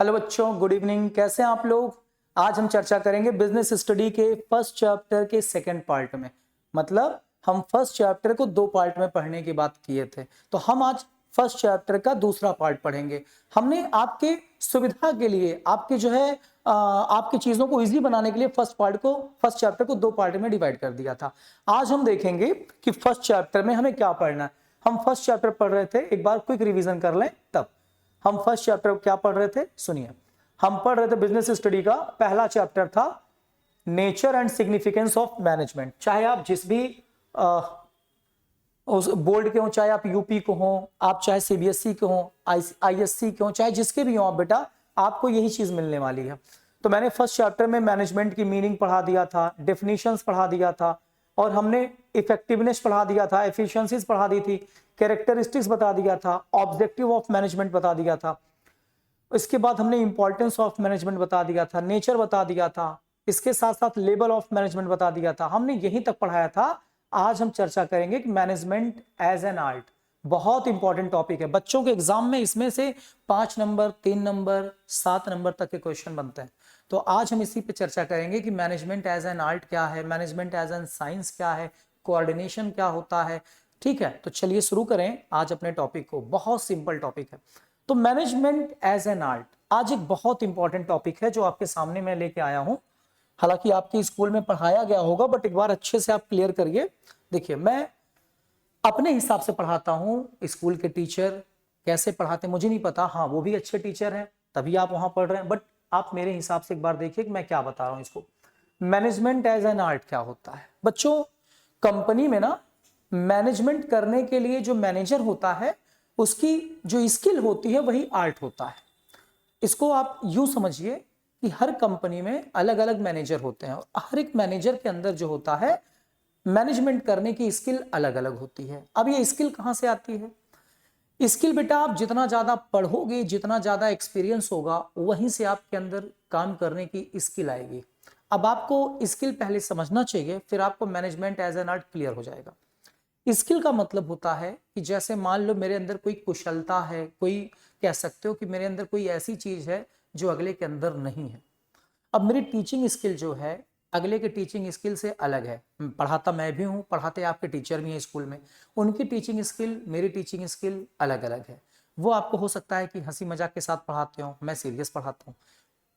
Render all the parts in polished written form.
Hello बच्चों, good evening. कैसे हैं आप लोग? आज हम चर्चा करेंगे बिजनेस स्टडी के फर्स्ट चैप्टर के सेकंड पार्ट में। मतलब हम फर्स्ट चैप्टर को दो पार्ट में पढ़ने की बात किए थे, तो हम आज फर्स्ट चैप्टर का दूसरा पार्ट पढ़ेंगे। हमने आपके सुविधा के लिए, आपके जो है आपकी चीजों को इजी बनाने के लिए फर्स्ट चैप्टर को दो पार्ट में डिवाइड कर दिया था। आज हम देखेंगे कि फर्स्ट चैप्टर में हमें क्या पढ़ना है। हम फर्स्ट चैप्टर पढ़ रहे थे, एक बार क्विक रिवीजन कर लें। तब हम फर्स्ट चैप्टर क्या पढ़ रहे थे, सुनिए। हम पढ़ रहे थे बिजनेस स्टडी का पहला चैप्टर था nature and significance of management. चाहे आप जिस भी उस बोर्ड के हो, चाहे आप यूपी को हो, आप चाहे सीबीएसई के हो, आईएससी के हो, चाहे जिसके भी हो आप बेटा, आपको यही चीज मिलने वाली है। तो मैंने फर्स्ट चैप्टर में मैनेजमेंट की मीनिंग पढ़ा दिया था, डेफिनेशंस पढ़ा दिया था, और हमने इफेक्टिवनेस पढ़ा दिया था, एफिशिएंसीज पढ़ा दी थी, कैरेक्टरिस्टिक्स बता दिया था, ऑब्जेक्टिव ऑफ मैनेजमेंट बता दिया था। इसके बाद हमने इंपॉर्टेंस ऑफ मैनेजमेंट बता दिया था, नेचर बता दिया था, इसके साथ साथ लेवल ऑफ मैनेजमेंट बता दिया था। हमने यहीं तक पढ़ाया था। आज हम चर्चा करेंगे कि मैनेजमेंट एज एन आर्ट। बहुत इंपॉर्टेंट टॉपिक है बच्चों के एग्जाम में। इसमें से 5 नंबर, 3 नंबर, 7 नंबर तक के क्वेश्चन बनते हैं। तो आज हम इसी पे चर्चा करेंगे कि मैनेजमेंट एज एन आर्ट क्या है, मैनेजमेंट एज एन साइंस क्या है, कोऑर्डिनेशन क्या होता है। ठीक है, तो चलिए शुरू करें आज अपने टॉपिक को। बहुत सिंपल टॉपिक है। तो मैनेजमेंट एज एन आर्ट आज एक बहुत इंपॉर्टेंट टॉपिक है जो आपके सामने मैं लेके आया हूं। हालांकि आपके स्कूल में पढ़ाया गया होगा, बट एक बार अच्छे से आप क्लियर करिए। देखिए, मैं अपने हिसाब से पढ़ाता हूं। स्कूल के टीचर कैसे पढ़ाते मुझे नहीं पता, हाँ वो भी अच्छे टीचर हैं तभी आप वहां पढ़ रहे हैं। बट आप मेरे हिसाब से एक बार देखिए कि मैं क्या बता रहा हूं इसको। मैनेजमेंट एज एन आर्ट क्या होता है बच्चों? कंपनी में ना मैनेजमेंट करने के लिए जो मैनेजर होता है उसकी जो स्किल होती है वही आर्ट होता है। इसको आप यूं समझिए कि हर कंपनी में अलग अलग मैनेजर होते हैं और हर एक मैनेजर के अंदर जो होता है मैनेजमेंट करने की स्किल अलग अलग होती है। अब ये स्किल कहां से आती है? स्किल बेटा आप जितना ज्यादा पढ़ोगे, जितना ज्यादा एक्सपीरियंस होगा, वहीं से आपके अंदर काम करने की स्किल आएगी। अब आपको स्किल पहले समझना चाहिए, फिर आपको management as an art clear हो जाएगा। स्किल का मतलब होता है कि जैसे मान लो मेरे अंदर कोई कुशलता है, कोई कह सकते हो कि मेरे अंदर कोई ऐसी चीज है जो अगले के अंदर नहीं है। अब मेरी टीचिंग स्किल जो है अगले के टीचिंग स्किल से अलग है। पढ़ाता मैं भी हूँ, पढ़ाते आपके टीचर भी हैं स्कूल में। उनकी टीचिंग स्किल, मेरी टीचिंग स्किल अलग अलग है। वो आपको हो सकता है कि हंसी मजाक के साथ पढ़ाते हो, मैं सीरियस पढ़ाता हूँ।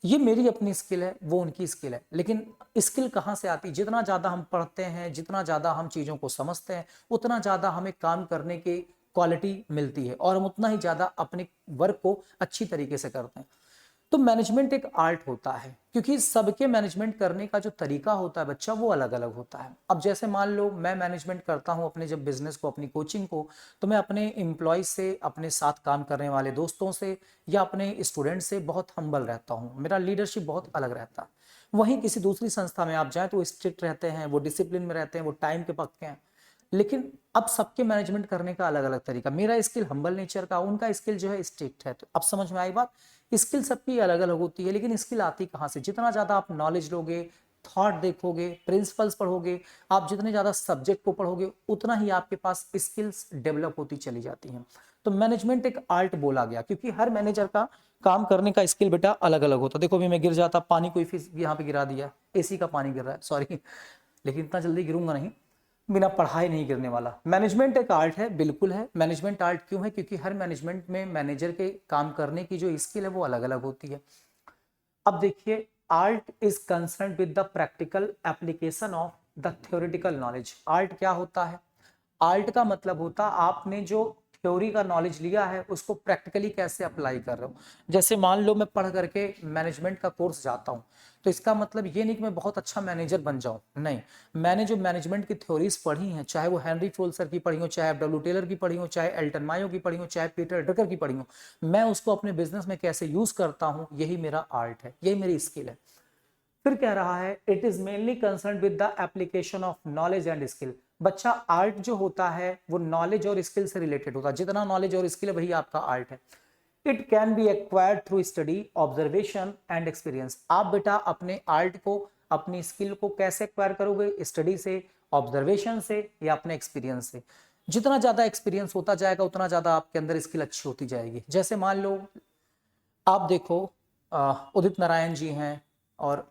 ये मेरी अपनी स्किल है, वो उनकी स्किल है। लेकिन स्किल कहाँ से आती? जितना ज्यादा हम पढ़ते हैं, जितना ज्यादा हम चीजों को समझते हैं, उतना ज्यादा हमें काम करने की क्वालिटी मिलती है और हम उतना ही ज्यादा अपने वर्क को अच्छी तरीके से करते हैं। तो मैनेजमेंट एक आर्ट होता है, क्योंकि सबके मैनेजमेंट करने का जो तरीका होता है बच्चा, वो अलग अलग होता है। अब जैसे मान लो मैं मैनेजमेंट करता हूं अपने जब बिजनेस को, अपनी कोचिंग को, तो मैं अपने एम्प्लॉय से, अपने साथ काम करने वाले दोस्तों से या अपने स्टूडेंट से बहुत हम्बल रहता हूं। मेरा लीडरशिप बहुत अलग रहता है। वहीं किसी दूसरी संस्था में आप जाएं तो वो स्ट्रिक्ट रहते हैं, वो डिसिप्लिन में रहते हैं, वो टाइम के पक्के हैं। लेकिन अब सबके मैनेजमेंट करने का अलग अलग तरीका। मेरा स्किल हम्बल नेचर का, उनका स्किल जो है स्ट्रिक्ट है। तो अब समझ में आई बात? स्किल सबकी अलग अलग होती है, लेकिन स्किल आती कहाँ से? जितना ज्यादा आप नॉलेज लोगे, थॉट देखोगे, प्रिंसिपल्स पढ़ोगे, आप जितने ज्यादा सब्जेक्ट को पढ़ोगे, उतना ही आपके पास स्किल्स डेवलप होती चली जाती हैं। तो मैनेजमेंट एक आर्ट बोला गया क्योंकि हर मैनेजर का काम करने का स्किल बेटा अलग अलग होता। देखो अभी मैं गिर जाता, पानी कोई फिर यहाँ पे गिरा दिया, एसी का पानी गिर रहा है, सॉरी, लेकिन इतना जल्दी गिरूंगा नहीं, बिना पढ़ाई नहीं गिरने वाला। मैनेजमेंट एक आर्ट है, बिल्कुल है। मैनेजमेंट आर्ट क्यों है? क्योंकि हर मैनेजमेंट में मैनेजर के काम करने की जो स्किल है वो अलग अलग होती है। अब देखिए, art is concern with the practical application of the theoretical knowledge. Art क्या होता है? आर्ट का मतलब होता आपने जो थ्योरी का नॉलेज लिया है उसको प्रैक्टिकली कैसे अप्लाई कर रहे हो। जैसे मान लो मैं पढ़ करके मैनेजमेंट का कोर्स जाता हूँ, तो इसका मतलब ये नहीं कि मैं बहुत अच्छा मैनेजर बन जाऊं, नहीं। मैंने जो मैनेजमेंट की थ्योरीज पढ़ी हैं, चाहे वो हेनरी फोल्सर की पढ़ी हो, चाहे डब्ल्यू टेलर की पढ़ी हो, चाहे एल्टन मायो की पढ़ी हो, चाहे पीटर ड्रकर की पढ़ी हो, मैं उसको अपने बिजनेस में कैसे यूज करता हूँ, यही मेरा आर्ट है, यही मेरी स्किल है। फिर कह रहा है it is mainly concern with the application of knowledge and skill. बच्चा, आर्ट जो होता है वो नॉलेज और स्किल से रिलेटेड होता है। जितना नॉलेज और स्किल है वही आपका आर्ट है। It can be acquired through study, observation and experience. आप बेटा अपने आर्ट को, अपनी स्किल को कैसे एक्वायर करोगे? स्टडी से, ऑब्जर्वेशन से, या अपने एक्सपीरियंस से। जितना ज्यादा एक्सपीरियंस होता जाएगा उतना ज्यादा आपके अंदर स्किल अच्छी होती जाएगी। जैसे मान लो आप देखो, उदित नारायण जी हैं और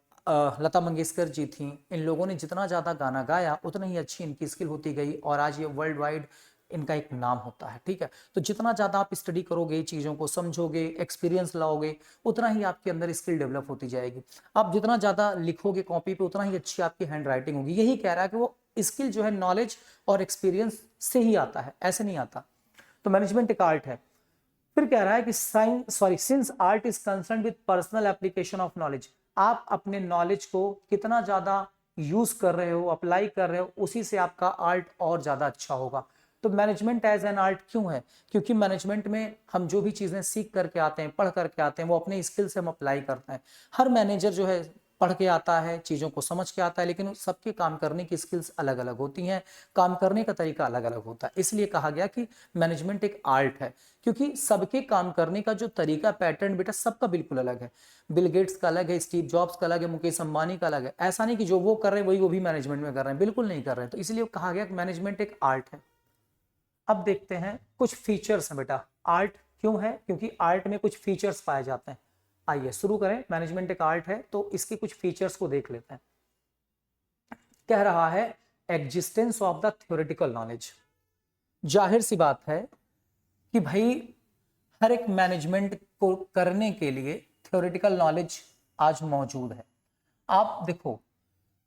लता मंगेशकर जी थी। इन लोगों ने जितना ज़्यादा गाना गाया उतना ही अच्छी इनकी स्किल होती गई और आज ये वर्ल्ड वाइड इनका एक नाम होता है। ठीक है, तो जितना ज़्यादा आप स्टडी करोगे, चीज़ों को समझोगे, एक्सपीरियंस लाओगे, उतना ही आपके अंदर स्किल डेवलप होती जाएगी। आप जितना ज़्यादा लिखोगे कॉपी पे उतना ही अच्छी आपकी हैंड राइटिंग होगी। यही कह रहा है कि वो स्किल जो है नॉलेज और एक्सपीरियंस से ही आता है, ऐसे नहीं आता। तो मैनेजमेंट एक आर्ट है। फिर कह रहा है कि since art is concern with personal application of knowledge, आप अपने नॉलेज को कितना ज्यादा यूज कर रहे हो, अप्लाई कर रहे हो, उसी से आपका आर्ट और ज्यादा अच्छा होगा। तो मैनेजमेंट एज एन आर्ट क्यों है? क्योंकि मैनेजमेंट में हम जो भी चीजें सीख करके आते हैं, पढ़ करके आते हैं, वो अपने स्किल से हम अप्लाई करते हैं। हर मैनेजर जो है पढ़ के आता है, चीज़ों को समझ के आता है, लेकिन सबके काम करने की स्किल्स अलग अलग होती हैं, काम करने का तरीका अलग अलग होता है। इसलिए कहा गया कि मैनेजमेंट एक आर्ट है, क्योंकि सबके काम करने का जो तरीका, पैटर्न बेटा सबका बिल्कुल अलग है। बिल गेट्स का अलग है, स्टीव जॉब्स का अलग है, मुकेश अंबानी का अलग है। ऐसा नहीं कि जो वो कर रहे हैं वही वो भी मैनेजमेंट में कर रहे हैं, बिल्कुल नहीं कर रहे हैं। तो इसलिए कहा गया कि मैनेजमेंट एक आर्ट है। अब देखते हैं कुछ फीचर्स हैं बेटा। आर्ट क्यों है? क्योंकि आर्ट में कुछ फीचर्स पाए जाते हैं। आइए शुरू करें। मैनेजमेंट एक आर्ट है तो इसके कुछ फीचर्स को देख लेते हैं। कह रहा है existence of the theoretical knowledge. जाहिर सी बात है कि भाई हर एक मैनेजमेंट को करने के लिए थ्योरेटिकल नॉलेज आज मौजूद है। आप देखो,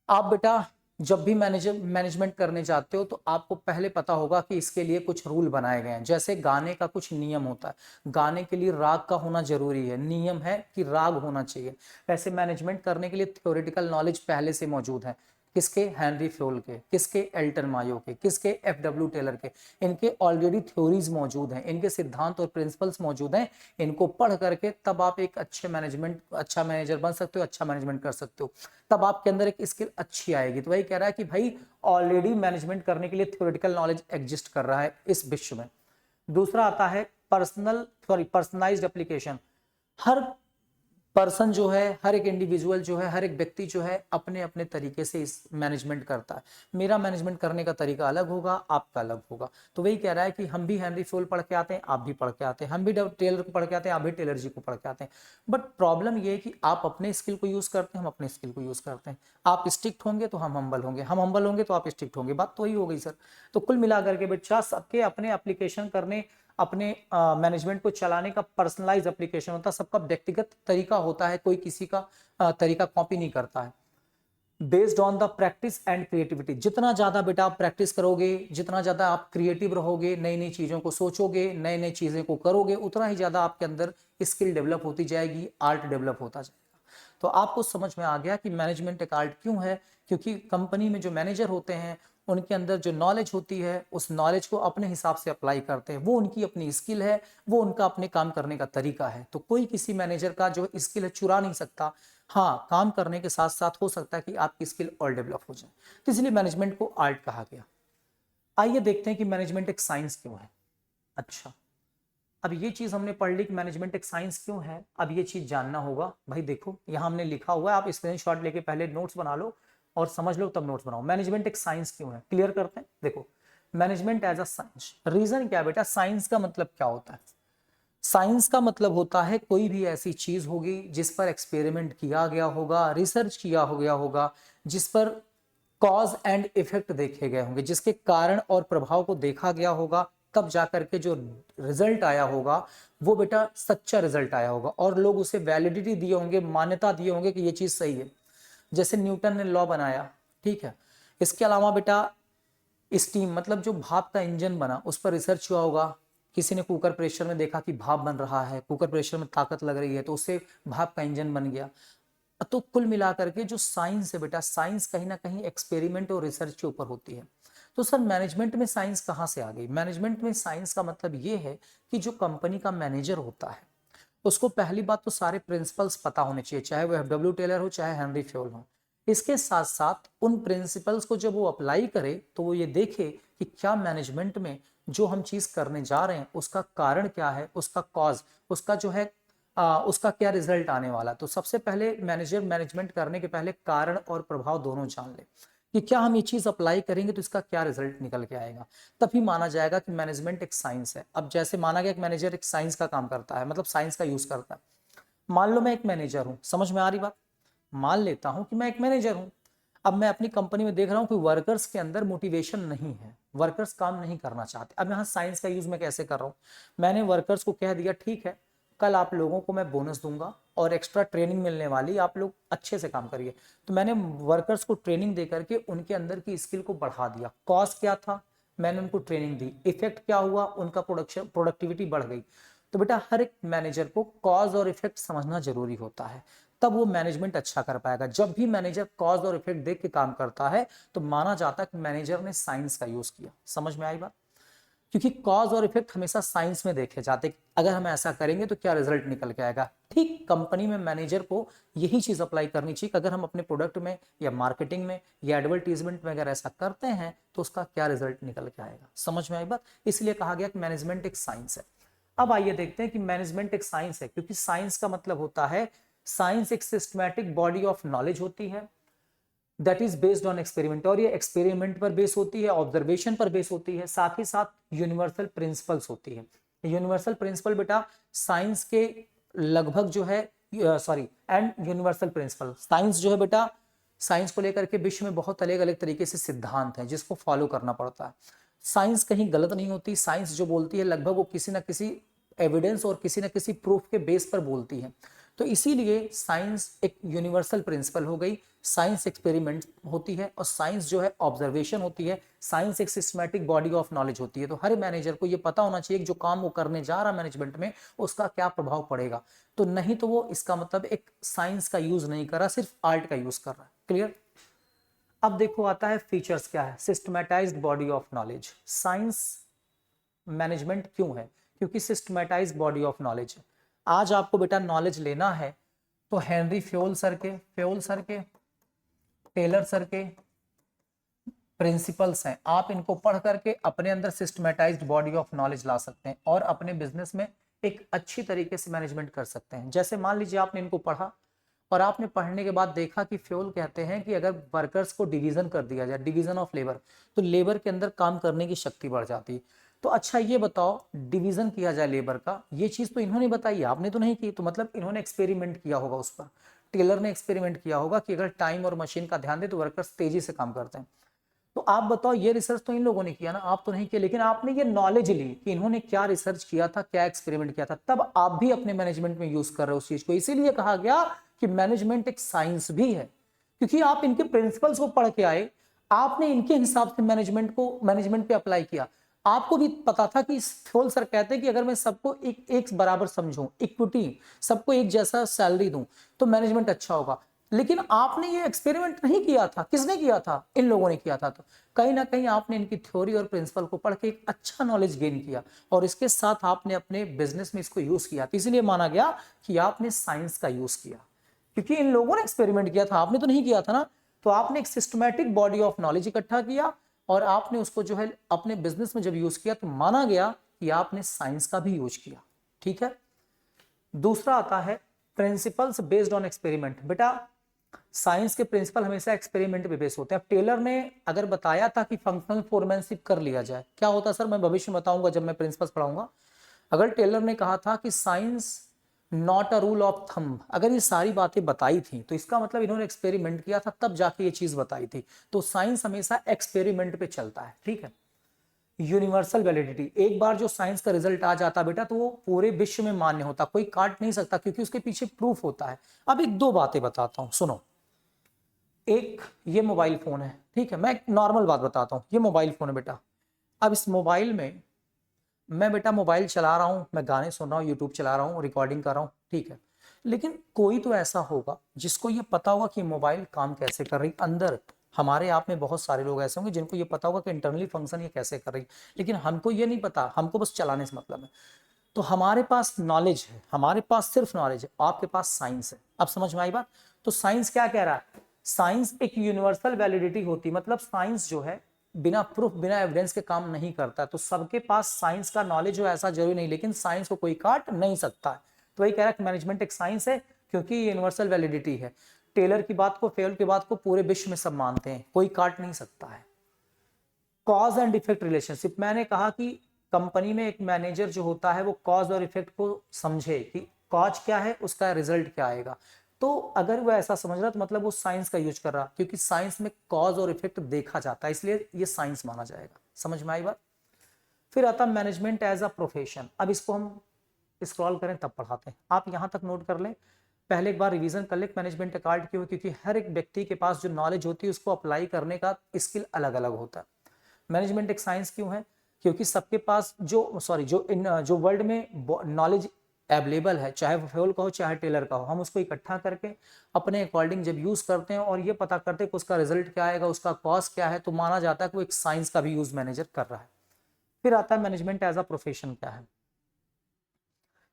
आप बेटा जब भी मैनेजमेंट करने जाते हो तो आपको पहले पता होगा कि इसके लिए कुछ रूल बनाए गए हैं। जैसे गाने का कुछ नियम होता है, गाने के लिए राग का होना जरूरी है, नियम है कि राग होना चाहिए। वैसे मैनेजमेंट करने के लिए थ्योरेटिकल नॉलेज पहले से मौजूद है। किसके? हेनरी फ्योल के, किसके? एल्टन मायो के, किसके? एफ.डब्ल्यू. टेलर के। इनके ऑलरेडी थ्योरीज मौजूद हैं, इनके सिद्धांत और प्रिंसिपल्स मौजूद हैं। इनको पढ़ करके तब आप एक अच्छा मैनेजर बन सकते हो, अच्छा मैनेजमेंट कर सकते हो। तब आपके अंदर एक स्किल अच्छी आएगी। तो वही कह रहा है कि भाई ऑलरेडी मैनेजमेंट करने के लिए थ्योरेटिकल नॉलेज एग्जिस्ट कर रहा है इस विश्व में। दूसरा आता है पर्सनलाइज्ड एप्लीकेशन। हर पर्सन जो है, हर एक इंडिविजुअल जो है, हर एक व्यक्ति जो है अपने अपने तरीके से इस मैनेजमेंट करता है। मेरा मैनेजमेंट करने का तरीका अलग होगा, आपका अलग होगा। तो वही कह रहा है कि हम भी हेनरी फ्योल पढ़ के आते हैं, आप भी पढ़ के आते हैं, हम भी टेलर को पढ़ के आते हैं, आप भी टेलर जी को पढ़ के आते हैं। बट प्रॉब्लम ये है कि आप अपने स्किल को यूज करते हैं, हम अपने स्किल को यूज करते हैं। आप स्ट्रिक्ट होंगे तो हम हम्बल होंगे, हम हम्बल होंगे तो आप स्ट्रिक्ट होंगे। बात तो वही हो गई सर। तो कुल मिलाकर के बच्चा सबके अपने एप्लीकेशन करने, अपने मैनेजमेंट को चलाने का पर्सनलाइज एप्लीकेशन होता है, सबका व्यक्तिगत तरीका होता है, कोई किसी का तरीका कॉपी नहीं करता है। Based on the practice and creativity, जितना ज्यादा बेटा आप प्रैक्टिस करोगे, जितना ज्यादा आप क्रिएटिव रहोगे, नई नई चीजों को सोचोगे, नई नई चीजें को करोगे, उतना ही ज्यादा आपके अंदर स्किल डेवलप होती जाएगी, आर्ट डेवलप होता जाएगा। तो आपको समझ में आ गया कि मैनेजमेंट एक आर्ट क्यों है। क्योंकि कंपनी में जो मैनेजर होते हैं उनके अंदर जो नॉलेज होती है, उस नॉलेज को अपने हिसाब से अप्लाई करते हैं। वो उनकी अपनी स्किल है, वो उनका अपने काम करने का तरीका है। तो कोई किसी मैनेजर का जो स्किल है चुरा नहीं सकता। हाँ, काम करने के साथ साथ हो सकता है कि आपकी स्किल और डेवलप हो जाए। तो इसलिए मैनेजमेंट को आर्ट कहा गया। आइए देखते हैं कि मैनेजमेंट एक साइंस क्यों है। अच्छा, अब ये चीज हमने पढ़ ली कि मैनेजमेंट एक साइंस क्यों है। अब ये चीज जानना होगा। भाई देखो यहाँ हमने लिखा हुआ है, आप स्क्रीनशॉट लेके पहले नोट्स बना लो और समझ लो तब नोट्स बनाओ। मैनेजमेंट एक साइंस क्यों है, क्लियर करते हैं। देखो, management as a science, reason क्या है बेटा? साइंस का मतलब क्या होता है? साइंस का मतलब होता है कोई भी ऐसी चीज होगी जिस पर एक्सपेरिमेंट किया गया होगा, रिसर्च किया हो गया होगा, जिस पर कॉज एंड इफेक्ट देखे गए होंगे, जिसके कारण और प्रभाव को देखा गया होगा, तब जाकर के जो रिजल्ट आया होगा वो बेटा सच्चा रिजल्ट आया होगा और लोग उसे वैलिडिटी दिए होंगे, मान्यता दिए होंगे कि ये चीज सही है। जैसे न्यूटन ने लॉ बनाया, ठीक है। इसके अलावा बेटा स्टीम मतलब जो भाप का इंजन बना, उस पर रिसर्च हुआ होगा। किसी ने कुकर प्रेशर में देखा कि भाप बन रहा है, कुकर प्रेशर में ताकत लग रही है, तो उससे भाप का इंजन बन गया। तो कुल मिलाकर के जो साइंस है बेटा, साइंस कहीं ना कहीं एक्सपेरिमेंट और रिसर्च के ऊपर होती है। तो सर मैनेजमेंट में साइंस कहाँ से आ गई? मैनेजमेंट में साइंस का मतलब ये है कि जो कंपनी का मैनेजर होता है उसको पहली बात तो सारे प्रिंसिपल्स पता होने चाहिए, चाहे वो एफ.डब्ल्यू. टेलर हो चाहे हेनरी फ्योल हो। इसके साथ साथ उन प्रिंसिपल्स को जब वो अप्लाई करे तो वो ये देखे कि क्या मैनेजमेंट में जो हम चीज करने जा रहे हैं उसका कारण क्या है, उसका कॉज, उसका जो है उसका क्या रिजल्ट आने वाला। तो सबसे पहले मैनेजर मैनेजमेंट करने के पहले कारण और प्रभाव दोनों जान ले कि क्या हम ये चीज अप्लाई करेंगे तो इसका क्या रिजल्ट निकल के आएगा। तभी माना जाएगा कि मैनेजमेंट एक साइंस है। अब जैसे माना गया कि मैनेजर एक साइंस का काम करता है, मतलब साइंस का यूज करता है। मान लो मैं एक मैनेजर हूं, समझ में आ रही बात, मान लेता हूं कि मैं एक मैनेजर हूं। अब मैं अपनी कंपनी में देख रहा हूं कि वर्कर्स के अंदर मोटिवेशन नहीं है, वर्कर्स काम नहीं करना चाहते। अब यहाँ साइंस का यूज मैं कैसे कर रहा हूँ, मैंने वर्कर्स को कह दिया ठीक है कल आप लोगों को मैं बोनस दूंगा और एक्स्ट्रा ट्रेनिंग मिलने वाली, आप लोग अच्छे से काम करिए। तो मैंने वर्कर्स को ट्रेनिंग दे करके उनके अंदर की स्किल को बढ़ा दिया। कॉज क्या था, मैंने उनको ट्रेनिंग दी, इफेक्ट क्या हुआ, उनका प्रोडक्टिविटी बढ़ गई। तो बेटा हर एक मैनेजर को कॉज और इफेक्ट समझना जरूरी होता है, तब वो मैनेजमेंट अच्छा कर पाएगा। जब भी मैनेजर कॉज और इफेक्ट देख के काम करता है तो माना जाता है कि मैनेजर ने साइंस का यूज किया। समझ में आई बात, क्योंकि कॉज और इफेक्ट हमेशा साइंस में देखे जाते, अगर हम ऐसा करेंगे तो क्या रिजल्ट निकल के आएगा। ठीक कंपनी में मैनेजर को यही चीज अप्लाई करनी चाहिए कि अगर हम अपने प्रोडक्ट में या मार्केटिंग में या एडवर्टीजमेंट में अगर ऐसा करते हैं तो उसका क्या रिजल्ट निकल के आएगा। समझ में आई बात, इसलिए कहा गया कि मैनेजमेंट एक साइंस है। अब आइए देखते हैं कि मैनेजमेंट एक साइंस है, क्योंकि साइंस का मतलब होता है, साइंस एक सिस्टमैटिक बॉडी ऑफ नॉलेज होती है that is based on experiment, और ये एक्सपेरिमेंट पर बेस होती है, ऑब्जर्वेशन पर बेस होती है, साथ ही साथ यूनिवर्सल प्रिंसिपल्स होती है। यूनिवर्सल प्रिंसिपल बेटा साइंस के लगभग जो है sorry and universal principle, science जो है बेटा, साइंस को लेकर के विश्व में बहुत अलग अलग तरीके से सिद्धांत हैं जिसको फॉलो करना पड़ता है। साइंस कहीं गलत नहीं होती, साइंस जो बोलती है लगभग वो किसी ना किसी एविडेंस और किसी ना किसी प्रूफ के बेस पर बोलती है। तो इसीलिए साइंस एक यूनिवर्सल प्रिंसिपल हो गई, साइंस एक्सपेरिमेंट होती है और साइंस जो है ऑब्जर्वेशन होती है, साइंस एक सिस्टमैटिक बॉडी ऑफ नॉलेज होती है। तो हर मैनेजर को ये पता होना चाहिए कि जो काम वो करने जा रहा है मैनेजमेंट में उसका क्या प्रभाव पड़ेगा, तो नहीं तो वो इसका मतलब एक साइंस का यूज नहीं कर रहा, सिर्फ आर्ट का यूज कर रहा है। क्लियर। अब देखो आता है फीचर्स क्या है, systematized body of knowledge. Science management क्यों है, क्योंकि सिस्टमैटाइज्ड बॉडी ऑफ नॉलेज है। आज आपको बेटा नॉलेज लेना है तो हेनरी फ्योल सर के टेलर सर के प्रिंसिपल्स हैं, आप इनको पढ़ करके अपने अंदर सिस्टमैटाइज्ड बॉडी ऑफ नॉलेज ला सकते हैं और अपने बिजनेस में एक अच्छी तरीके से मैनेजमेंट कर सकते हैं। जैसे मान लीजिए आपने इनको पढ़ा और आपने पढ़ने के बाद देखा कि फ्योल कहते हैं कि अगर वर्कर्स को डिवीजन कर दिया जाए, डिवीजन ऑफ लेबर, तो लेबर के अंदर काम करने की शक्ति बढ़ जाती है। तो अच्छा ये बताओ, डिवीजन किया जाए लेबर का, ये चीज तो इन्होंने बताई, आपने तो नहीं की, तो मतलब इन्होंने एक्सपेरिमेंट किया होगा उस पर। टेलर ने एक्सपेरिमेंट किया होगा कि अगर टाइम और मशीन का ध्यान दे तो वर्कर्स तेजी से काम करते हैं। तो आप बताओ, ये रिसर्च तो इन लोगों ने किया ना, आप तो नहीं किया, लेकिन आपने ये नॉलेज ली कि इन्होंने क्या रिसर्च किया था, क्या एक्सपेरिमेंट किया था, तब आप भी अपने मैनेजमेंट में यूज कर रहे हो उस चीज को। इसीलिए कहा गया कि मैनेजमेंट एक साइंस भी है, क्योंकि आप इनके प्रिंसिपल्स को पढ़ के आए, आपने इनके हिसाब से मैनेजमेंट पे अप्लाई किया। आपको भी पता था कि फ्योल सर कहते हैं कि अगर मैं सबको एक बराबर समझूं, इक्विटी, सबको एक जैसा सैलरी दूं तो मैनेजमेंट अच्छा होगा। लेकिन आपने ये एक्सपेरिमेंट नहीं किया था, किसने किया था, इन लोगों ने किया था। तो कहीं ना कहीं आपने इनकी थ्योरी और प्रिंसिपल को पढ़ के एक अच्छा नॉलेज गेन किया और इसके साथ आपने अपने बिजनेस में इसको यूज किया, तो इसलिए माना गया कि आपने साइंस का यूज किया, क्योंकि इन लोगों ने एक्सपेरिमेंट किया था, आपने तो नहीं किया था ना। तो आपने एक सिस्टमैटिक बॉडी ऑफ नॉलेज इकट्ठा किया और आपने उसको जो है अपने बिजनेस में जब यूज किया तो माना गया कि आपने साइंस का भी यूज किया। ठीक है। दूसरा आता है प्रिंसिपल्स बेस्ड ऑन एक्सपेरिमेंट। बेटा साइंस के प्रिंसिपल हमेशा एक्सपेरिमेंट पे बेस होते हैं। अब टेलर ने अगर बताया था कि फंक्शनल फोरमैनशिप कर लिया जाए, क्या होता सर, मैं भविष्य में बताऊंगा जब मैं प्रिंसिपल्स पढ़ाऊंगा। अगर टेलर ने कहा था कि science not a rule of thumb, अगर ये सारी बातें बताई थी तो इसका मतलब इन्होंने एक्सपेरिमेंट किया था तब जाके ये चीज बताई थी। तो साइंस हमेशा एक्सपेरिमेंट पे चलता है। ठीक है। यूनिवर्सल वैलिडिटी, एक बार जो साइंस का रिजल्ट आ जाता बेटा तो वो पूरे विश्व में मान्य होता, कोई काट नहीं सकता, क्योंकि उसके पीछे प्रूफ होता है। अब एक दो बातें बताता हूं, सुनो। एक ये मोबाइल फोन है, ठीक है, मैं एक नॉर्मल बात बताता हूँ, ये मोबाइल फोन है बेटा। अब इस मोबाइल में मैं बेटा मोबाइल चला रहा हूँ, मैं गाने सुन रहा हूँ, यूट्यूब चला रहा हूँ, रिकॉर्डिंग कर रहा हूँ, ठीक है। लेकिन कोई तो ऐसा होगा जिसको ये पता होगा कि मोबाइल काम कैसे कर रही, अंदर हमारे आप में बहुत सारे लोग ऐसे होंगे जिनको ये पता होगा कि इंटरनली फंक्शन ये कैसे कर रही, लेकिन हमको ये नहीं पता, हमको बस चलाने से मतलब है। तो हमारे पास नॉलेज है, हमारे पास सिर्फ नॉलेज है, आपके पास साइंस है। अब समझ में आई बात। तो साइंस क्या कह रहा है, साइंस एक यूनिवर्सल वैलिडिटी होती, मतलब साइंस जो है बिना प्रूफ बिना एविडेंस के काम नहीं करता। तो सबके पास साइंस का नॉलेज हो ऐसा जरूरी नहीं, लेकिन साइंस को कोई काट नहीं सकता है। तो वही कह रहा है कि मैनेजमेंट एक साइंस है क्योंकि ये यूनिवर्सल वैलिडिटी है। टेलर की बात को, फेल की बात को पूरे विश्व में सब मानते हैं, कोई काट नहीं सकता है। कॉज एंड इफेक्ट रिलेशनशिप, मैंने कहा कि कंपनी में एक मैनेजर जो होता है वो कॉज और इफेक्ट को समझे कि कॉज क्या है, उसका रिजल्ट क्या आएगा। तो अगर वो ऐसा समझ रहा तो मतलब वो साइंस का यूज कर रहा, क्योंकि साइंस में कॉज और इफेक्ट देखा जाता है, इसलिए ये साइंस माना जाएगा। समझ में आई बात। फिर आता मैनेजमेंट एज अ प्रोफेशन। अब इसको हम स्क्रॉल करें तब पढ़ाते हैं, आप यहां तक नोट कर लें। पहले एक बार रिवीजन कर ले मैनेजमेंट का कार्ड क्यों है, क्योंकि हर एक व्यक्ति के पास जो नॉलेज होती है उसको अप्लाई करने का स्किल अलग अलग होता है। मैनेजमेंट एक साइंस क्यों है, क्योंकि सबके पास जो वर्ल्ड में नॉलेज अवेलेबल है, चाहे वो फ्यूल का हो चाहे टेलर का हो, हम उसको इकट्ठा करके अपने अकॉर्डिंग जब यूज करते हैं और ये पता करते हैं कि उसका रिजल्ट क्या आएगा, उसका कॉस्ट क्या है, तो माना जाता है कि वो एक साइंस का भी यूज मैनेजर कर रहा है। फिर आता है मैनेजमेंट एज अ प्रोफेशन क्या है।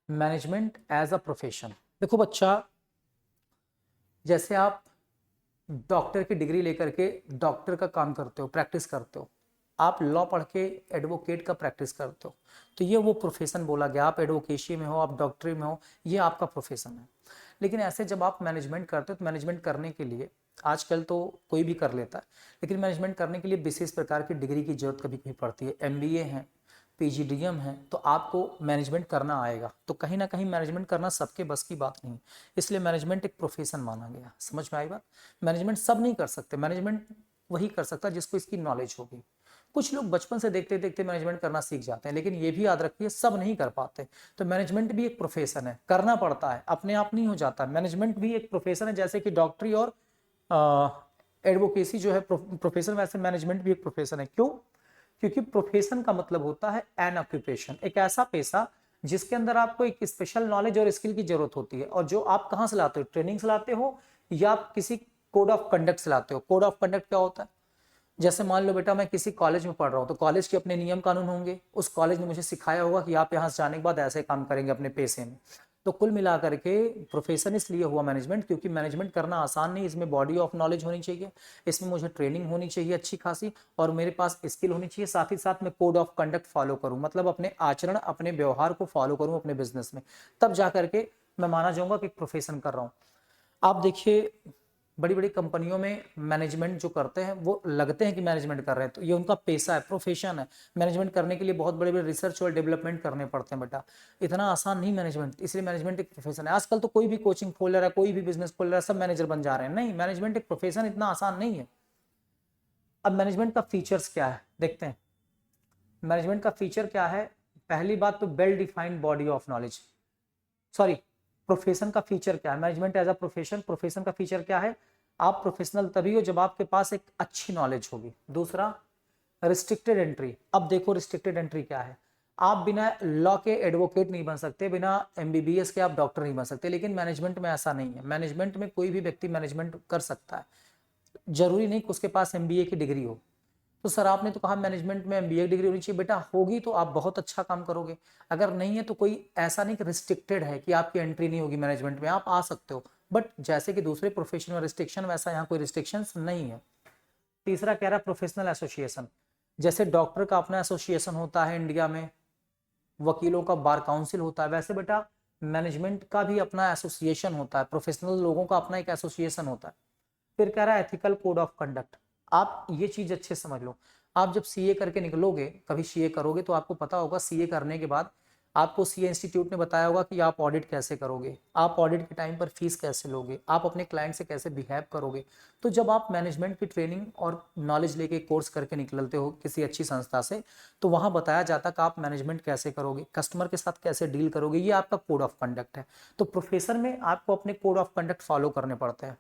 मैनेजमेंट एज अ प्रोफेशन, देखो बच्चा, जैसे आप डॉक्टर की डिग्री लेकर के डॉक्टर का काम करते हो, प्रैक्टिस करते हो, आप लॉ पढ़ के एडवोकेट का प्रैक्टिस करते हो, तो ये वो प्रोफेशन बोला गया। आप एडवोकेसी में हो, आप डॉक्टरी में हो, ये आपका प्रोफेशन है। लेकिन ऐसे जब आप मैनेजमेंट करते हो तो मैनेजमेंट करने के लिए आजकल तो कोई भी कर लेता है, लेकिन मैनेजमेंट करने के लिए विशेष प्रकार की डिग्री की जरूरत कभी कभी पड़ती है। MBA है, PGDM है, तो आपको मैनेजमेंट करना आएगा। तो कहीं ना कहीं मैनेजमेंट करना सबके बस की बात नहीं, इसलिए मैनेजमेंट एक प्रोफेशन माना गया। समझ में आई बात। मैनेजमेंट सब नहीं कर सकते, मैनेजमेंट वही कर सकता है जिसको इसकी नॉलेज होगी। कुछ लोग बचपन से देखते देखते मैनेजमेंट करना सीख जाते हैं, लेकिन ये भी याद रखिए सब नहीं कर पाते। तो मैनेजमेंट भी एक प्रोफेशन है, करना पड़ता है, अपने आप नहीं हो जाता। मैनेजमेंट भी एक प्रोफेशन है, जैसे कि डॉक्टरी और एडवोकेसी जो है प्रोफेशन, वैसे मैनेजमेंट भी एक प्रोफेशन है। क्यों? क्योंकि प्रोफेशन का मतलब होता है एन ऑक्यूपेशन, एक ऐसा पेशा जिसके अंदर आपको एक स्पेशल नॉलेज और स्किल की जरूरत होती है, और जो आप कहाँ से लाते हो, ट्रेनिंग से लाते हो या आप किसी कोड ऑफ कंडक्ट से लाते हो। कोड ऑफ कंडक्ट क्या होता है, जैसे मान लो बेटा मैं किसी कॉलेज में पढ़ रहा हूँ, तो कॉलेज के अपने नियम कानून होंगे, उस कॉलेज ने मुझे सिखाया होगा कि आप यहाँ से जाने के बाद ऐसे काम करेंगे अपने पेशे में। तो कुल मिलाकर के प्रोफेशन इसलिए हुआ मैनेजमेंट, क्योंकि मैनेजमेंट करना आसान नहीं, इसमें बॉडी ऑफ नॉलेज होनी चाहिए, इसमें मुझे ट्रेनिंग होनी चाहिए अच्छी खासी, और मेरे पास स्किल होनी चाहिए, साथ ही साथ मैं कोड ऑफ कंडक्ट फॉलो करूँ, मतलब अपने आचरण अपने व्यवहार को फॉलो करूँ अपने बिजनेस में, तब जा करके मैं माना जाऊंगा कि प्रोफेशन कर रहा हूँ। आप देखिए बड़ी बड़ी कंपनियों में मैनेजमेंट जो करते हैं वो लगते हैं कि मैनेजमेंट कर रहे हैं, तो ये उनका पेशा है, प्रोफेशन है। मैनेजमेंट करने के लिए बहुत बड़े बड़े रिसर्च और डेवलपमेंट करने पड़ते हैं बेटा, इतना आसान नहीं मैनेजमेंट, इसलिए मैनेजमेंट एक प्रोफेशन है। आजकल तो कोई भी कोचिंग खोल रहा है, कोई भी बिजनेस खोल रहा है, सब मैनेजर बन जा रहे हैं। नहीं, मैनेजमेंट एक प्रोफेशन इतना आसान नहीं है। अब मैनेजमेंट का फीचर्स क्या है देखते हैं। मैनेजमेंट का फीचर क्या है, पहली बात तो well defined body of knowledge, sorry profession का फीचर क्या है, management as a profession, profession का फीचर क्या है, आप प्रोफेशनल तभी हो जब आपके पास एक अच्छी नॉलेज होगी। दूसरा, रिस्ट्रिक्टेड एंट्री। अब देखो रिस्ट्रिक्टेड एंट्री क्या है, आप बिना लॉ के एडवोकेट नहीं बन सकते, बिना MBBS के आप डॉक्टर नहीं बन सकते, लेकिन मैनेजमेंट में ऐसा नहीं है। मैनेजमेंट में कोई भी व्यक्ति मैनेजमेंट कर सकता है, जरूरी नहीं कि उसके पास MBA की डिग्री हो। तो सर आपने तो कहा मैनेजमेंट में MBA डिग्री होनी चाहिए, बेटा होगी तो आप बहुत अच्छा काम करोगे, अगर नहीं है तो कोई ऐसा नहीं कि रिस्ट्रिक्टेड है कि आपकी एंट्री नहीं होगी मैनेजमेंट में, आप आ सकते हो, बट जैसे कि दूसरे प्रोफेशन में रिस्ट्रिक्शन, वैसा यहाँ कोई रिस्ट्रिक्शंस नहीं है। तीसरा कह रहा है प्रोफेशनल एसोसिएशन, जैसे डॉक्टर का अपना एसोसिएशन होता है इंडिया में, वकीलों का बार काउंसिल होता है, वैसे बेटा मैनेजमेंट का भी अपना एसोसिएशन होता है, प्रोफेशनल लोगों का अपना एक एसोसिएशन होता है। फिर कह रहा है एथिकल कोड ऑफ कंडक्ट। आप ये चीज अच्छे समझ लो, आप जब CA करके निकलोगे, कभी CA करोगे तो आपको पता होगा CA करने के बाद आपको CA इंस्टीट्यूट ने बताया होगा कि आप ऑडिट कैसे करोगे, आप ऑडिट के टाइम पर फीस कैसे लोगे, आप अपने क्लाइंट से कैसे बिहेव करोगे। तो जब आप मैनेजमेंट की ट्रेनिंग और नॉलेज लेके कोर्स करके निकलते हो किसी अच्छी संस्था से, तो वहां बताया जाता है कि आप मैनेजमेंट कैसे करोगे, कस्टमर के साथ कैसे डील करोगे, ये आपका कोड ऑफ कंडक्ट है। तो प्रोफेसर में आपको अपने कोड ऑफ कंडक्ट फॉलो करने पड़ते हैं।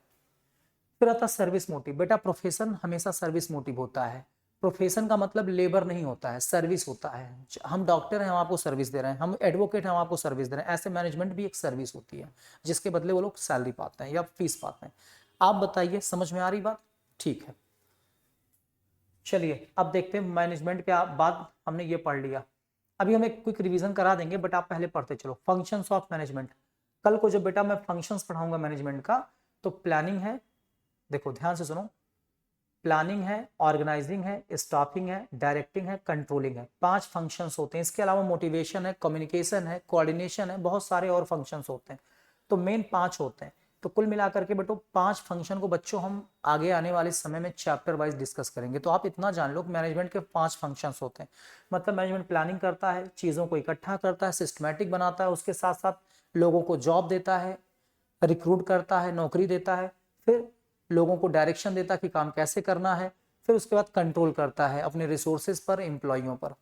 फिर आता सर्विस मोटिव। बेटा प्रोफेशन हमेशा सर्विस मोटिव होता है, प्रोफेशन का मतलब लेबर नहीं होता है, सर्विस होता है। हम डॉक्टर हैं, हम आपको सर्विस दे रहे हैं, हम एडवोकेट हैं, हम आपको सर्विस दे रहे हैं, ऐसे मैनेजमेंट भी एक सर्विस होती है जिसके बदले वो लोग सैलरी पाते हैं या फीस पाते हैं। आप बताइए समझ में आ रही बात? ठीक है, चलिए अब देखते हैं मैनेजमेंट के बाद हमने ये पढ़ लिया, अभी हम एक क्विक रिवीजन करा देंगे, बट आप पहले पढ़ते चलो फंक्शंस ऑफ मैनेजमेंट। कल को जब बेटा मैं फंक्शंस पढ़ाऊंगा मैनेजमेंट का, तो प्लानिंग है, देखो ध्यान से सुनो, प्लानिंग है, ऑर्गेनाइजिंग है, स्टाफिंग है, डायरेक्टिंग है, कंट्रोलिंग है, 5 फंक्शंस होते हैं। इसके अलावा मोटिवेशन है, कम्युनिकेशन है, कोऑर्डिनेशन है, बहुत सारे और फंक्शंस होते हैं, तो मेन 5 होते हैं। तो कुल मिलाकर के बेटो 5 फंक्शन को बच्चों हम आगे आने वाले समय में चैप्टर वाइज डिस्कस करेंगे। तो आप इतना जान लो कि मैनेजमेंट के 5 फंक्शंस होते हैं, मतलब मैनेजमेंट प्लानिंग करता है, चीज़ों को इकट्ठा करता है, सिस्टमैटिक बनाता है, उसके साथ साथ लोगों को जॉब देता है, रिक्रूट करता है, नौकरी देता है, फिर लोगों को डायरेक्शन देता है कि काम कैसे करना है, फिर उसके बाद कंट्रोल करता है अपने रिसोर्सेज पर, एम्प्लॉइयों पर।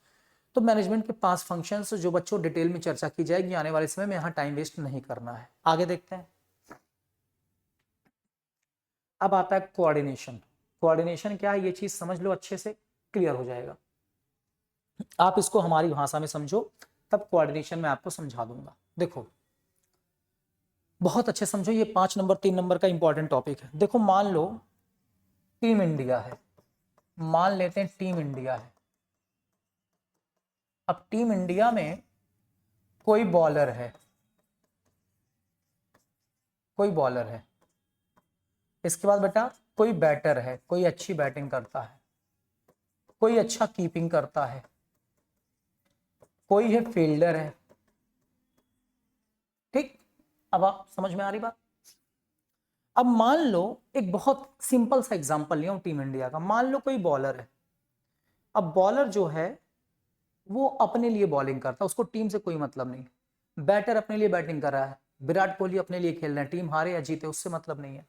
तो मैनेजमेंट के 5 फंक्शंस जो बच्चों डिटेल में चर्चा की जाएगी आने वाले समय में, यहाँ टाइम वेस्ट नहीं करना है। आगे देखते हैं। अब आता है कोऑर्डिनेशन। कोऑर्डिनेशन क्या है ये चीज समझ लो, अच्छे से क्लियर हो जाएगा। आप इसको हमारी भाषा में समझो, तब कोऑर्डिनेशन में आपको समझा दूंगा। देखो बहुत अच्छे समझो, ये 5 नंबर 3 नंबर का इंपॉर्टेंट टॉपिक है। देखो मान लो टीम इंडिया है, मान लेते हैं टीम इंडिया है। अब टीम इंडिया में कोई बॉलर है, कोई बॉलर है, इसके बाद बेटा कोई बैटर है, कोई अच्छी बैटिंग करता है, कोई अच्छा कीपिंग करता है, कोई है फील्डर है। ठीक, अब आप समझ में आ रही बात। अब मान लो एक बहुत सिंपल सा एग्जांपल लिया हूं टीम इंडिया का। मान लो कोई बॉलर है, अब बॉलर जो है वो अपने लिए बॉलिंग करता है, उसको टीम से कोई मतलब नहीं। बैटर अपने लिए बैटिंग कर रहा है, विराट कोहली अपने लिए खेल रहे हैं, टीम हारे या जीते उससे मतलब नहीं है।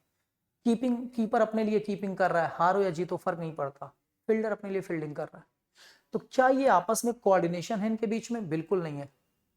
कीपर अपने लिए कीपिंग कर रहा है, हारो या जीतो फर्क नहीं पड़ता। फील्डर अपने लिए फील्डिंग कर रहा है। तो क्या ये आपस में कोऑर्डिनेशन है इनके बीच में? बिल्कुल नहीं है।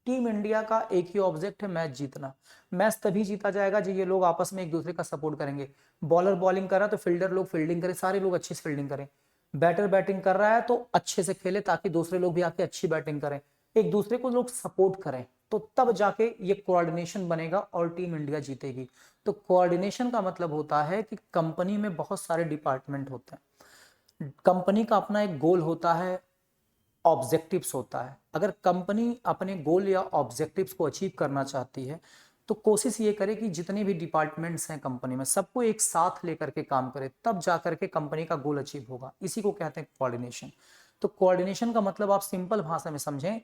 टीम इंडिया का एक ही ऑब्जेक्ट है, मैच जीतना। मैच तभी जीता जाएगा जब ये लोग आपस में एक दूसरे का सपोर्ट करेंगे। बॉलर बॉलिंग कर रहा है तो फील्डर लोग फील्डिंग करें, सारे लोग अच्छे से फील्डिंग करें। बैटर बैटिंग कर रहा है तो अच्छे से खेले ताकि दूसरे लोग भी आके अच्छी बैटिंग करें, एक दूसरे को लोग सपोर्ट करें, तो तब जाके ये कोऑर्डिनेशन बनेगा और टीम इंडिया जीतेगी। तो कोऑर्डिनेशन का मतलब होता है कि कंपनी में बहुत सारे डिपार्टमेंट होते हैं, कंपनी का अपना एक गोल होता है, ऑब्जेक्टिव्स होता है। अगर कंपनी अपने गोल या ऑब्जेक्टिव्स को अचीव करना चाहती है तो कोशिश ये करे कि जितने भी डिपार्टमेंट्स हैं कंपनी में सबको एक साथ लेकर के काम करे, तब जाकर के कंपनी का गोल अचीव होगा। इसी को कहते हैं कोऑर्डिनेशन। तो कोऑर्डिनेशन का मतलब आप सिंपल भाषा में समझें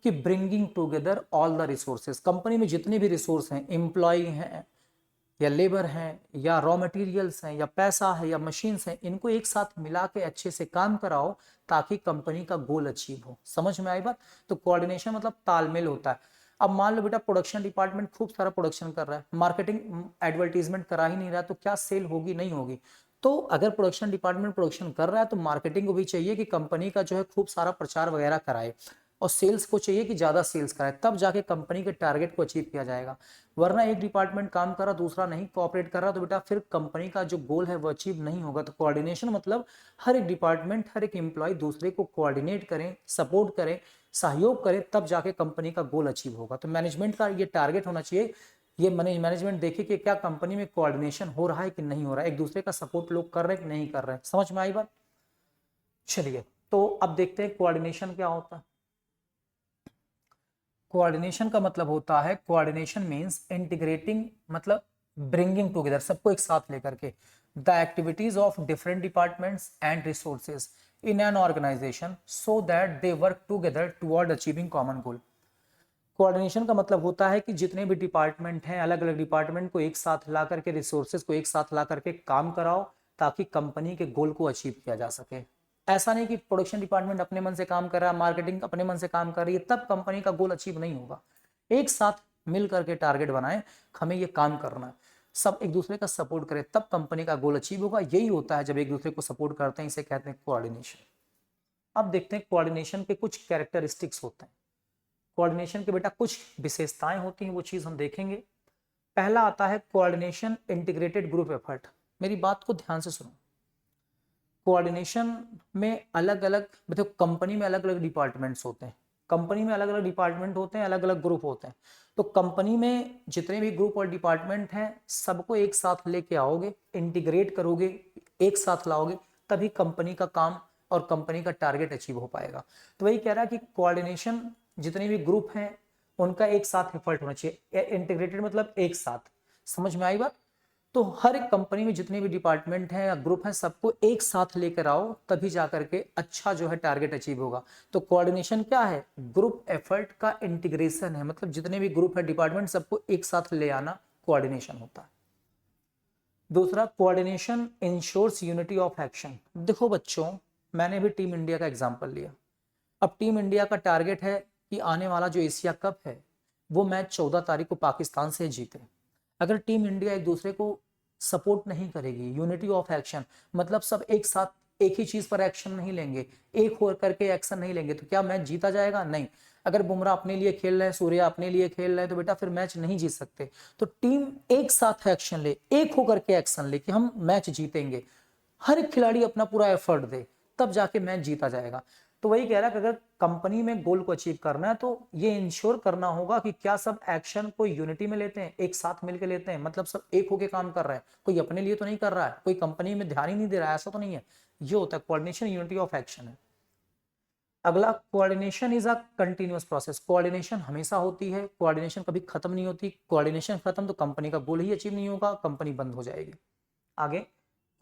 कि bringing together all the resources. Company में जितने भी रिसोर्स हैं, एम्प्लॉय हैं या लेबर हैं या रॉ मटेरियल्स हैं या पैसा है या मशीन्स हैं, इनको एक साथ मिला के अच्छे से काम कराओ ताकि कंपनी का गोल अचीव हो। समझ में आई बात? तो कोऑर्डिनेशन मतलब तालमेल होता है। अब मान लो बेटा प्रोडक्शन डिपार्टमेंट खूब सारा प्रोडक्शन कर रहा है, मार्केटिंग एडवर्टीजमेंट करा ही नहीं रहा, तो क्या सेल होगी? नहीं होगी। तो अगर प्रोडक्शन डिपार्टमेंट प्रोडक्शन कर रहा है तो मार्केटिंग को भी चाहिए कि कंपनी का जो है खूब सारा प्रचार वगैरह कराए, और सेल्स को चाहिए कि ज्यादा सेल्स कराए, तब जाके कंपनी के टारगेट को अचीव किया जाएगा। वरना एक डिपार्टमेंट काम कर रहा दूसरा नहीं कोऑपरेट कर रहा तो बेटा फिर कंपनी का जो गोल है वो अचीव नहीं होगा। तो कोऑर्डिनेशन मतलब हर एक डिपार्टमेंट, हर एक एम्प्लॉय दूसरे को कोऑर्डिनेट करें, सपोर्ट करें, सहयोग करें, तब जाके कंपनी का गोल अचीव होगा। तो मैनेजमेंट का ये टारगेट होना चाहिए, ये मैनेजमेंट देखे कि क्या कंपनी में कोऑर्डिनेशन हो रहा है कि नहीं हो रहा है, एक दूसरे का सपोर्ट लोग कर रहे हैं कि नहीं कर रहे हैं। समझ में आई बात? चलिए तो अब देखते हैं कोऑर्डिनेशन क्या होता है। कोऑर्डिनेशन का मतलब होता है, कोऑर्डिनेशन मींस इंटीग्रेटिंग, मतलब ब्रिंगिंग टुगेदर, सबको एक साथ लेकर के, the activities of different departments and resources in an organisation so that they work together toward achieving common goal. Coordination का मतलब होता है कि जितने भी डिपार्टमेंट हैं, अलग अलग डिपार्टमेंट को एक साथ ला करके, रिसोर्सेज को एक साथ ला करके काम कराओ ताकि कंपनी के गोल को अचीव किया जा सके। ऐसा नहीं कि प्रोडक्शन डिपार्टमेंट अपने मन से काम कर रहा है, मार्केटिंग अपने मन से काम कर रही है, तब कंपनी का गोल अचीव नहीं होगा। एक साथ मिल करके टारगेट बनाए, हमें ये काम करना है, सब एक दूसरे का सपोर्ट करें, तब कंपनी का गोल अचीव होगा। यही होता है जब एक दूसरे को सपोर्ट करते हैं, इसे कहते हैं कोऑर्डिनेशन। अब देखते हैं कोऑर्डिनेशन के कुछ कैरेक्टरिस्टिक्स होते हैं। कोऑर्डिनेशन के बेटा कुछ विशेषताएं होती हैं, वो चीज हम देखेंगे। पहला आता है कोऑर्डिनेशन इंटीग्रेटेड ग्रुप एफर्ट। मेरी बात को ध्यान से सुनो। कोऑर्डिनेशन में अलग अलग, मतलब कंपनी में अलग अलग डिपार्टमेंट्स होते हैं, कंपनी में अलग अलग डिपार्टमेंट होते हैं, अलग अलग ग्रुप होते हैं। तो कंपनी में जितने भी ग्रुप और डिपार्टमेंट हैं सबको एक साथ लेके आओगे, इंटीग्रेट करोगे, एक साथ लाओगे, तभी कंपनी का काम और कंपनी का टारगेट अचीव हो पाएगा। तो वही कह रहा है कि कोऑर्डिनेशन, जितने भी ग्रुप हैं उनका एक साथ एफर्ट होना चाहिए। इंटीग्रेटेड मतलब एक साथ। समझ में आई बात? तो हर एक कंपनी में जितने भी डिपार्टमेंट हैं या ग्रुप हैं सबको एक साथ लेकर आओ, तभी जाकर के अच्छा जो है टारगेट अचीव होगा। तो कोऑर्डिनेशन क्या है? ग्रुप एफर्ट का इंटीग्रेशन है, मतलब जितने भी ग्रुप है, डिपार्टमेंट, सबको एक साथ ले आना कोऑर्डिनेशन होता है। दूसरा, coordination ensures unity of action. देखो बच्चों, मैंने भी टीम इंडिया का एग्जाम्पल लिया। अब टीम इंडिया का टारगेट है कि आने वाला जो एशिया कप है वो मैच 14 तारीख को पाकिस्तान से जीते। अगर टीम इंडिया एक दूसरे को सपोर्ट नहीं करेगी, यूनिटी ऑफ एक्शन, मतलब सब एक साथ एक ही चीज पर एक्शन नहीं लेंगे, एक हो करके एक्शन नहीं लेंगे, तो क्या मैच जीता जाएगा? नहीं। अगर बुमराह अपने लिए खेल रहे हैं, सूर्या अपने लिए खेल रहे हैं, तो बेटा फिर मैच नहीं जीत सकते। तो टीम एक साथ एक्शन ले, एक होकर के एक्शन ले कि हम मैच जीतेंगे, हर एक खिलाड़ी अपना पूरा एफर्ट दे, तब जाके मैच जीता जाएगा। तो वही कह रहा है कि अगर कंपनी में गोल को अचीव करना है तो ये इंश्योर करना होगा कि क्या सब एक्शन को यूनिटी में लेते हैं, एक साथ मिलकर लेते हैं, मतलब सब एक होके काम कर रहे हैं, कोई अपने लिए तो नहीं कर रहा है, कोई कंपनी में ध्यान ही नहीं दे रहा है, ऐसा तो नहीं है। ये होता है कोऑर्डिनेशन, यूनिटी ऑफ एक्शन है। अगला, coordination is a continuous process. Coordination हमेशा होती है, कोऑर्डिनेशन कभी खत्म नहीं होती। कोऑर्डिनेशन खत्म तो कंपनी का गोल ही अचीव नहीं होगा, कंपनी बंद हो जाएगी। आगे,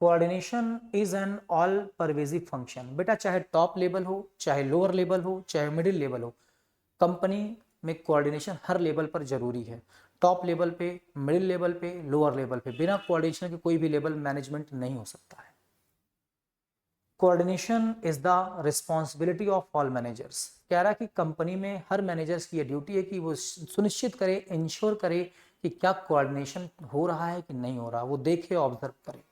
coordination is an all pervasive function. बेटा चाहे टॉप लेवल हो, चाहे लोअर लेवल हो, चाहे मिडिल लेवल हो, कंपनी में कोऑर्डिनेशन हर लेवल पर जरूरी है। टॉप लेवल पे, मिडिल लेवल पे, लोअर लेवल पे, बिना कोऑर्डिनेशन के कोई भी लेवल मैनेजमेंट नहीं हो सकता है। Coordination is the responsibility of all managers. कह रहा है कि कंपनी में हर मैनेजर्स की ये ड्यूटी है कि वो सुनिश्चित करे, इंश्योर करे कि क्या कोऑर्डिनेशन हो रहा है कि नहीं हो रहा, वो देखे, ऑब्जर्व करे।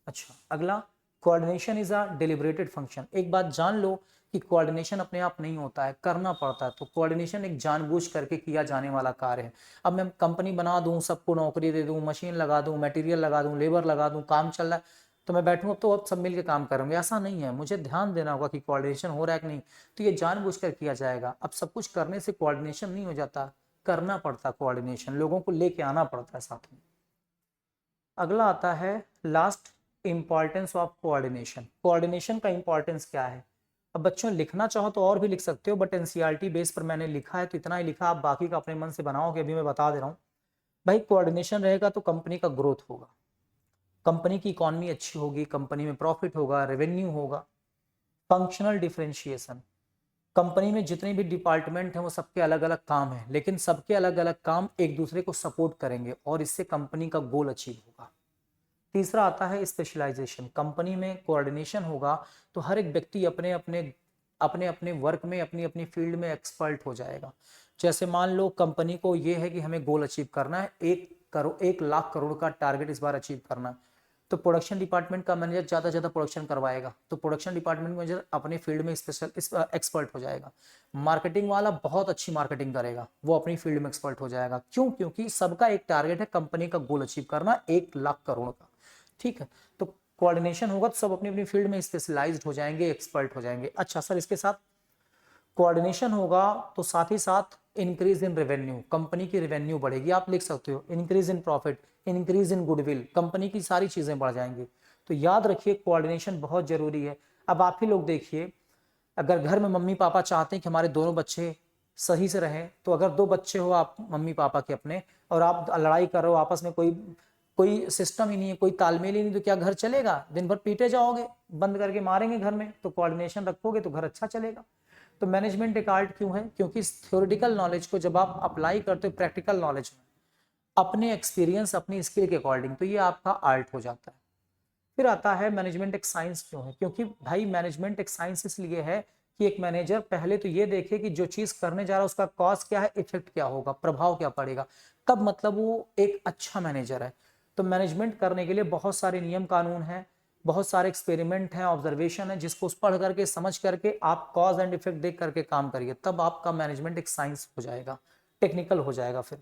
अच्छा, अगला, कोऑर्डिनेशन इज अ डिलिबरेटेड फंक्शन। एक बात जान लो कि कोऑर्डिनेशन अपने आप नहीं होता है, करना पड़ता है। तो कोऑर्डिनेशन एक जानबूझ करके किया जाने वाला कार्य है। अब मैं कंपनी बना दूं, सबको नौकरी दे दूं, मशीन लगा दूं, मटेरियल लगा दूं, लेबर लगा दूं, काम चल रहा है तो मैं बैठूं तो अब सब मिलकर काम करेंगे, ऐसा नहीं है। मुझे ध्यान देना होगा कि कोऑर्डिनेशन हो रहा है कि नहीं, तो ये जानबूझ कर किया जाएगा। अब सब कुछ करने से कोऑर्डिनेशन नहीं हो जाता, करना पड़ता कोऑर्डिनेशन, लोगों को लेके आना पड़ता है साथ में। अगला आता है last, importance of coordination. Coordination का इंपॉर्टेंस क्या है? अब बच्चों लिखना चाहो तो और भी लिख सकते हो, बट एनसीईआरटी बेस पर मैंने लिखा है तो इतना ही लिखा, आप बाकी का अपने मन से बनाओगे। अभी मैं बता दे रहा हूँ भाई, कोऑर्डिनेशन रहेगा तो कंपनी का ग्रोथ होगा, कंपनी की इकोनॉमी अच्छी होगी, कंपनी में प्रॉफिट होगा, रेवेन्यू होगा। फंक्शनल डिफरेंशिएशन, कंपनी में जितने भी डिपार्टमेंट हैं वो सबके अलग अलग काम है, लेकिन सबके अलग अलग काम एक दूसरे को सपोर्ट करेंगे और इससे कंपनी का गोल अचीव होगा। तीसरा आता है स्पेशलाइजेशन। कंपनी में कोऑर्डिनेशन होगा तो हर एक व्यक्ति अपने अपने वर्क में, अपनी अपनी फील्ड में एक्सपर्ट हो जाएगा। जैसे मान लो कंपनी को ये है कि हमें गोल अचीव करना है, 1 लाख करोड़ का टारगेट इस बार अचीव करना है, तो प्रोडक्शन डिपार्टमेंट का मैनेजर ज़्यादा ज़्यादा प्रोडक्शन करवाएगा, तो प्रोडक्शन डिपार्टमेंट मैनेजर अपने फील्ड में स्पेशल एक्सपर्ट हो जाएगा। मार्केटिंग वाला बहुत अच्छी मार्केटिंग करेगा, वो अपनी फील्ड में एक्सपर्ट हो जाएगा। क्यों? क्योंकि सबका एक टारगेट है, कंपनी का गोल अचीव करना 1 लाख करोड़ का। ठीक है, तो कोऑर्डिनेशन होगा तो सब अपनी अपनी फील्ड में स्पेशलाइज्ड हो जाएंगे, एक्सपर्ट हो जाएंगे। अच्छा सर, इसके साथ कोऑर्डिनेशन होगा तो साथ ही साथ इंक्रीज इन रेवेन्यू, कंपनी की रेवेन्यू बढ़ेगी। आप लिख सकते हो increase in profit, increase in goodwill, company की सारी चीजें बढ़ जाएंगी। तो याद रखिए कोऑर्डिनेशन बहुत जरूरी है। अब आप ही लोग देखिए, अगर घर में मम्मी पापा चाहते हैं कि हमारे दोनों बच्चे सही से रहें, तो अगर 2 बच्चे हो आप मम्मी पापा के अपने, और आप लड़ाई कर रहे हो आपस में, कोई कोई सिस्टम ही नहीं है, कोई तालमेल ही नहीं, तो क्या घर चलेगा? दिन भर पीटे जाओगे, बंद करके मारेंगे घर में। तो कोऑर्डिनेशन रखोगे तो घर अच्छा चलेगा। तो मैनेजमेंट एक आर्ट क्यों है? क्योंकि थ्योरेटिकल नॉलेज को जब आप अप्लाई करते हो प्रैक्टिकल नॉलेज में, अपने एक्सपीरियंस, अपनी स्किल के अकॉर्डिंग, तो ये आपका आर्ट हो जाता है। फिर आता है मैनेजमेंट एक साइंस क्यों है? क्योंकि भाई मैनेजमेंट एक साइंस इसलिए है कि एक मैनेजर पहले तो ये देखे कि जो चीज करने जा रहा है उसका कॉस्ट क्या है, इफेक्ट क्या होगा, प्रभाव क्या पड़ेगा, तब मतलब वो एक अच्छा मैनेजर है। तो मैनेजमेंट करने के लिए बहुत सारे नियम कानून हैं, बहुत सारे एक्सपेरिमेंट हैं, ऑब्जर्वेशन है, जिसको पढ़ करके, समझ करके आप कॉज एंड इफेक्ट देख करके काम करिए, तब आपका मैनेजमेंट एक साइंस हो जाएगा, टेक्निकल हो जाएगा। फिर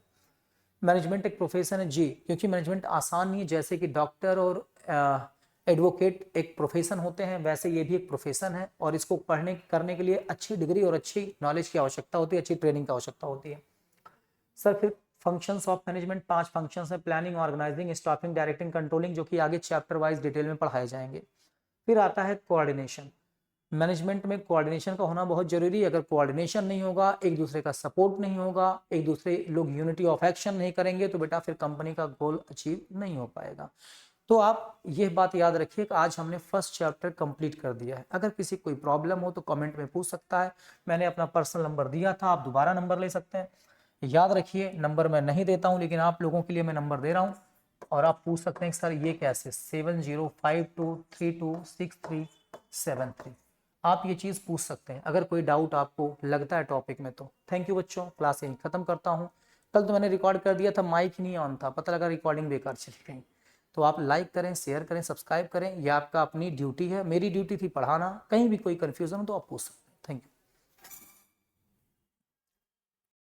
मैनेजमेंट एक प्रोफेशन है जी, क्योंकि मैनेजमेंट आसान नहीं है। जैसे कि डॉक्टर और एडवोकेट एक प्रोफेशन होते हैं, वैसे ये भी एक प्रोफेशन है, और इसको पढ़ने करने के लिए अच्छी डिग्री और अच्छी नॉलेज की आवश्यकता होती है, अच्छी ट्रेनिंग की आवश्यकता होती है। सर फिर फंक्शंस ऑफ मैनेजमेंट 5 फंक्शंस हैं, planning, organising, staffing, directing, controlling, जो कि आगे चैप्टर वाइज डिटेल में पढ़ाए जाएंगे। फिर आता है कोऑर्डिनेशन। मैनेजमेंट में कोऑर्डिनेशन का होना बहुत जरूरी है। अगर कोऑर्डिनेशन नहीं होगा, एक दूसरे का सपोर्ट नहीं होगा, एक दूसरे लोग यूनिटी ऑफ एक्शन नहीं करेंगे, तो बेटा फिर कंपनी का गोल अचीव नहीं हो पाएगा। तो आप ये बात याद रखिए कि आज हमने फर्स्ट चैप्टर कंप्लीट कर दिया है। अगर किसी कोई प्रॉब्लम हो तो कमेंट में पूछ सकता है। मैंने अपना पर्सनल नंबर दिया था, आप दोबारा नंबर ले सकते हैं। याद रखिए, नंबर मैं नहीं देता हूं, लेकिन आप लोगों के लिए मैं नंबर दे रहा हूं, और आप पूछ सकते हैं सर ये कैसे, 7052326373। आप ये चीज़ पूछ सकते हैं अगर कोई डाउट आपको लगता है टॉपिक में। तो थैंक यू बच्चों, क्लास यहीं ख़त्म करता हूँ। कल तो मैंने रिकॉर्ड कर दिया था, माइक ही नहीं ऑन था, पता लगा रिकॉर्डिंग बेकार चली गई। तो आप लाइक करें, शेयर करें, सब्सक्राइब करें, यह आपका अपनी ड्यूटी है। मेरी ड्यूटी थी पढ़ाना। कहीं भी कोई कन्फ्यूजन हो तो आप पूछ सकते हैं।